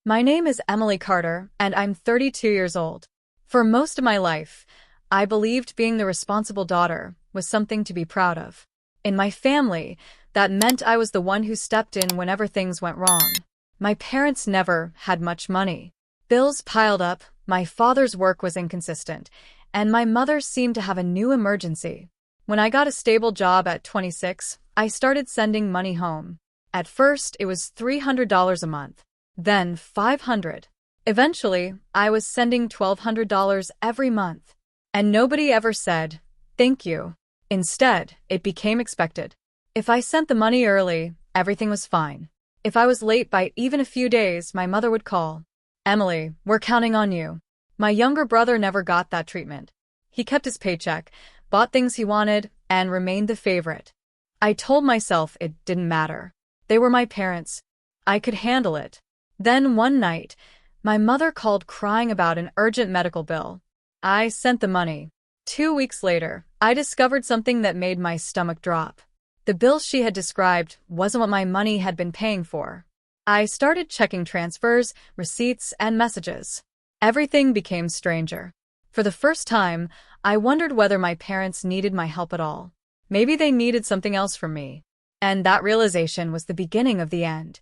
My name is Emily Carter, and I'm 32 years old. For most of my life, I believed being the responsible daughter was something to be proud of. In my family, that meant I was the one who stepped in whenever things went wrong. My parents never had much money. Bills piled up, my father's work was inconsistent, and my mother seemed to have a new emergency. When I got a stable job at 26, I started sending money home. At first, it was $300 a month. Then $500. Eventually, I was sending $1,200 every month. And nobody ever said, thank you. Instead, it became expected. If I sent the money early, everything was fine. If I was late by even a few days, my mother would call. Emily, we're counting on you. My younger brother never got that treatment. He kept his paycheck, bought things he wanted, and remained the favorite. I told myself it didn't matter. They were my parents. I could handle it. Then one night, my mother called crying about an urgent medical bill. I sent the money. 2 weeks later, I discovered something that made my stomach drop. The bill she had described wasn't what my money had been paying for. I started checking transfers, receipts, and messages. Everything became stranger. For the first time, I wondered whether my parents needed my help at all. Maybe they needed something else from me. And that realization was the beginning of the end.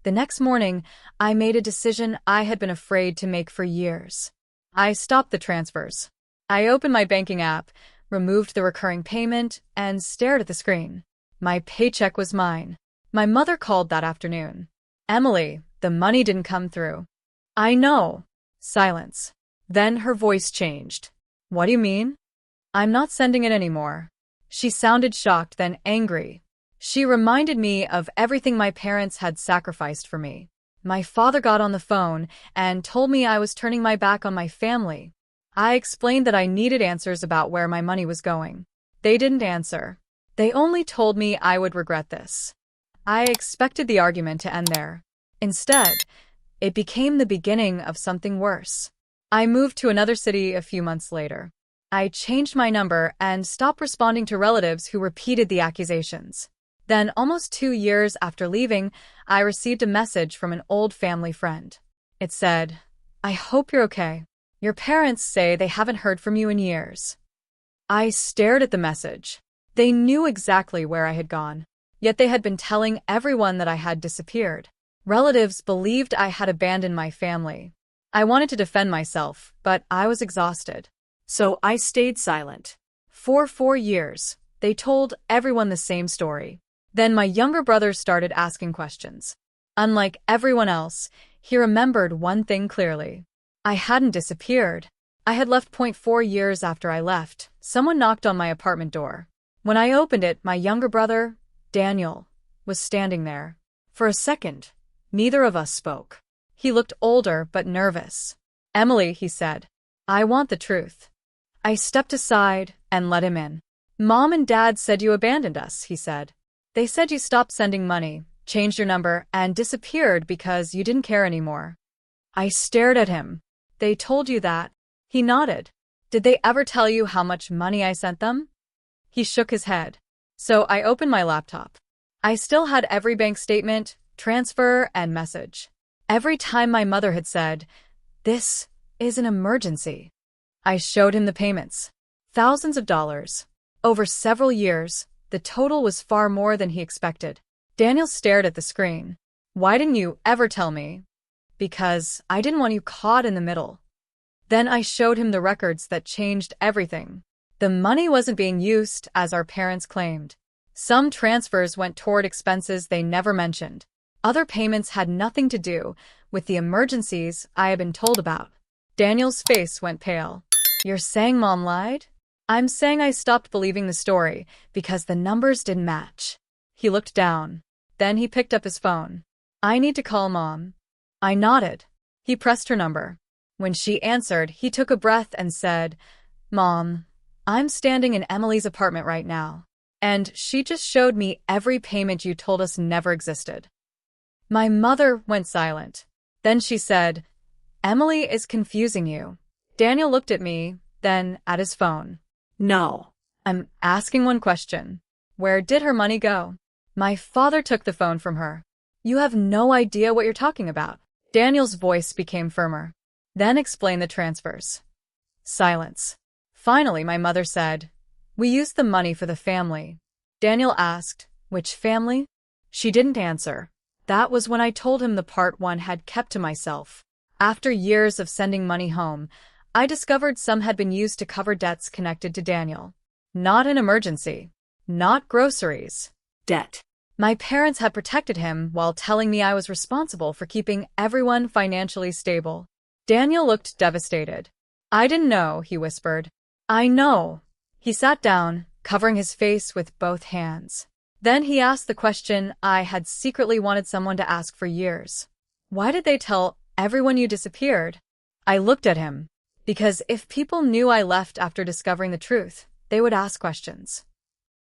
The next morning, I made a decision I had been afraid to make for years. I stopped the transfers. I opened my banking app, removed the recurring payment, and stared at the screen. My paycheck was mine. My mother called that afternoon. Emily, the money didn't come through. I know. Silence. Then her voice changed. What do you mean? I'm not sending it anymore. She sounded shocked, then angry. She reminded me of everything my parents had sacrificed for me. My father got on the phone and told me I was turning my back on my family. I explained that I needed answers about where my money was going. They didn't answer. They only told me I would regret this. I expected the argument to end there. Instead, it became the beginning of something worse. I moved to another city a few months later. I changed my number and stopped responding to relatives who repeated the accusations. Then, almost 2 years after leaving, I received a message from an old family friend. It said, I hope you're okay. Your parents say they haven't heard from you in years. I stared at the message. They knew exactly where I had gone, yet they had been telling everyone that I had disappeared. Relatives believed I had abandoned my family. I wanted to defend myself, but I was exhausted. So I stayed silent. For 4 years, they told everyone the same story. Then my younger brother started asking questions. Unlike everyone else, he remembered one thing clearly. I hadn't disappeared. I had left. 4 years after I left, someone knocked on my apartment door. When I opened it, my younger brother, Daniel, was standing there. For a second, neither of us spoke. He looked older but nervous. Emily, he said, I want the truth. I stepped aside and let him in. Mom and Dad said you abandoned us, he said. They said you stopped sending money, changed your number, and disappeared because you didn't care anymore. I stared at him. They told you that? He nodded. Did they ever tell you how much money I sent them? He shook his head. So I opened my laptop. I still had every bank statement, transfer, and message. Every time my mother had said, this is an emergency. I showed him the payments. Thousands of dollars. Over several years, the total was far more than he expected. Daniel stared at the screen. Why didn't you ever tell me? Because I didn't want you caught in the middle. Then I showed him the records that changed everything. The money wasn't being used as our parents claimed. Some transfers went toward expenses they never mentioned. Other payments had nothing to do with the emergencies I had been told about. Daniel's face went pale. You're saying Mom lied? I'm saying I stopped believing the story because the numbers didn't match. He looked down. Then he picked up his phone. I need to call Mom. I nodded. He pressed her number. When she answered, he took a breath and said, Mom, I'm standing in Emily's apartment right now, and she just showed me every payment you told us never existed. My mother went silent. Then she said, Emily is confusing you. Daniel looked at me, then at his phone. No. I'm asking one question. Where did her money go? My father took the phone from her. You have no idea what you're talking about. Daniel's voice became firmer. Then explain the transfers. Silence. Finally, my mother said, "We used the money for the family." Daniel asked, "Which family?" She didn't answer. That was when I told him the part one had kept to myself. After years of sending money home, I discovered some had been used to cover debts connected to Daniel. Not an emergency. Not groceries. Debt. My parents had protected him while telling me I was responsible for keeping everyone financially stable. Daniel looked devastated. "I didn't know," he whispered. "I know." He sat down, covering his face with both hands. Then he asked the question I had secretly wanted someone to ask for years. "Why did they tell everyone you disappeared?" I looked at him. Because if people knew I left after discovering the truth, they would ask questions.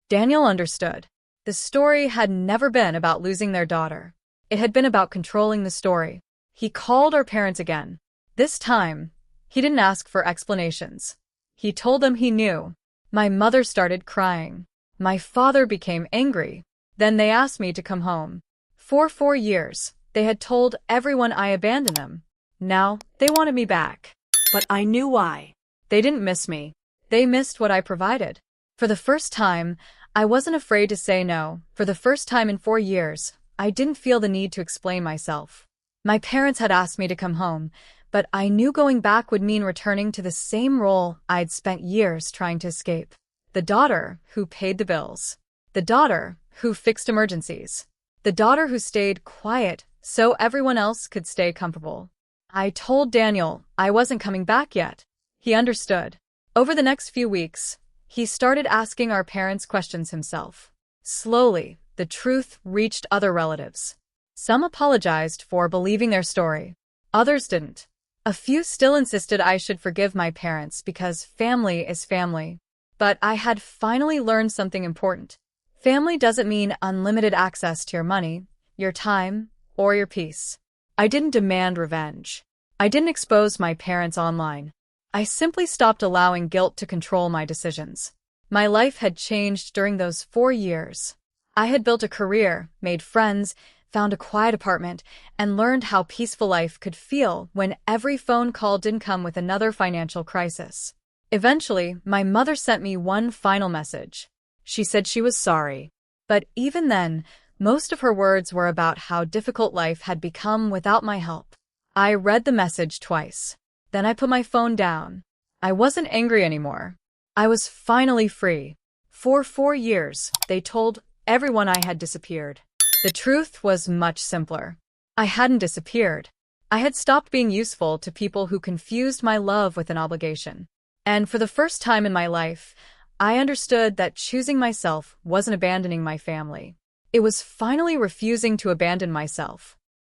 Daniel understood. The story had never been about losing their daughter. It had been about controlling the story. He called our parents again. This time, he didn't ask for explanations. He told them he knew. My mother started crying. My father became angry. Then they asked me to come home. For 4 years, they had told everyone I abandoned them. Now, they wanted me back. But I knew why. They didn't miss me. They missed what I provided. For the first time, I wasn't afraid to say no. For the first time in 4 years, I didn't feel the need to explain myself. My parents had asked me to come home, but I knew going back would mean returning to the same role I'd spent years trying to escape. The daughter who paid the bills. The daughter who fixed emergencies. The daughter who stayed quiet so everyone else could stay comfortable. I told Daniel I wasn't coming back yet. He understood. Over the next few weeks, he started asking our parents questions himself. Slowly, the truth reached other relatives. Some apologized for believing their story. Others didn't. A few still insisted I should forgive my parents because family is family. But I had finally learned something important. Family doesn't mean unlimited access to your money, your time, or your peace. I didn't demand revenge. I didn't expose my parents online. I simply stopped allowing guilt to control my decisions. My life had changed during those 4 years. I had built a career, made friends, found a quiet apartment, and learned how peaceful life could feel when every phone call didn't come with another financial crisis. Eventually, my mother sent me one final message. She said she was sorry. But even then, most of her words were about how difficult life had become without my help. I read the message twice. Then I put my phone down. I wasn't angry anymore. I was finally free. For 4 years, they told everyone I had disappeared. The truth was much simpler. I hadn't disappeared. I had stopped being useful to people who confused my love with an obligation. And for the first time in my life, I understood that choosing myself wasn't abandoning my family. It was finally refusing to abandon myself.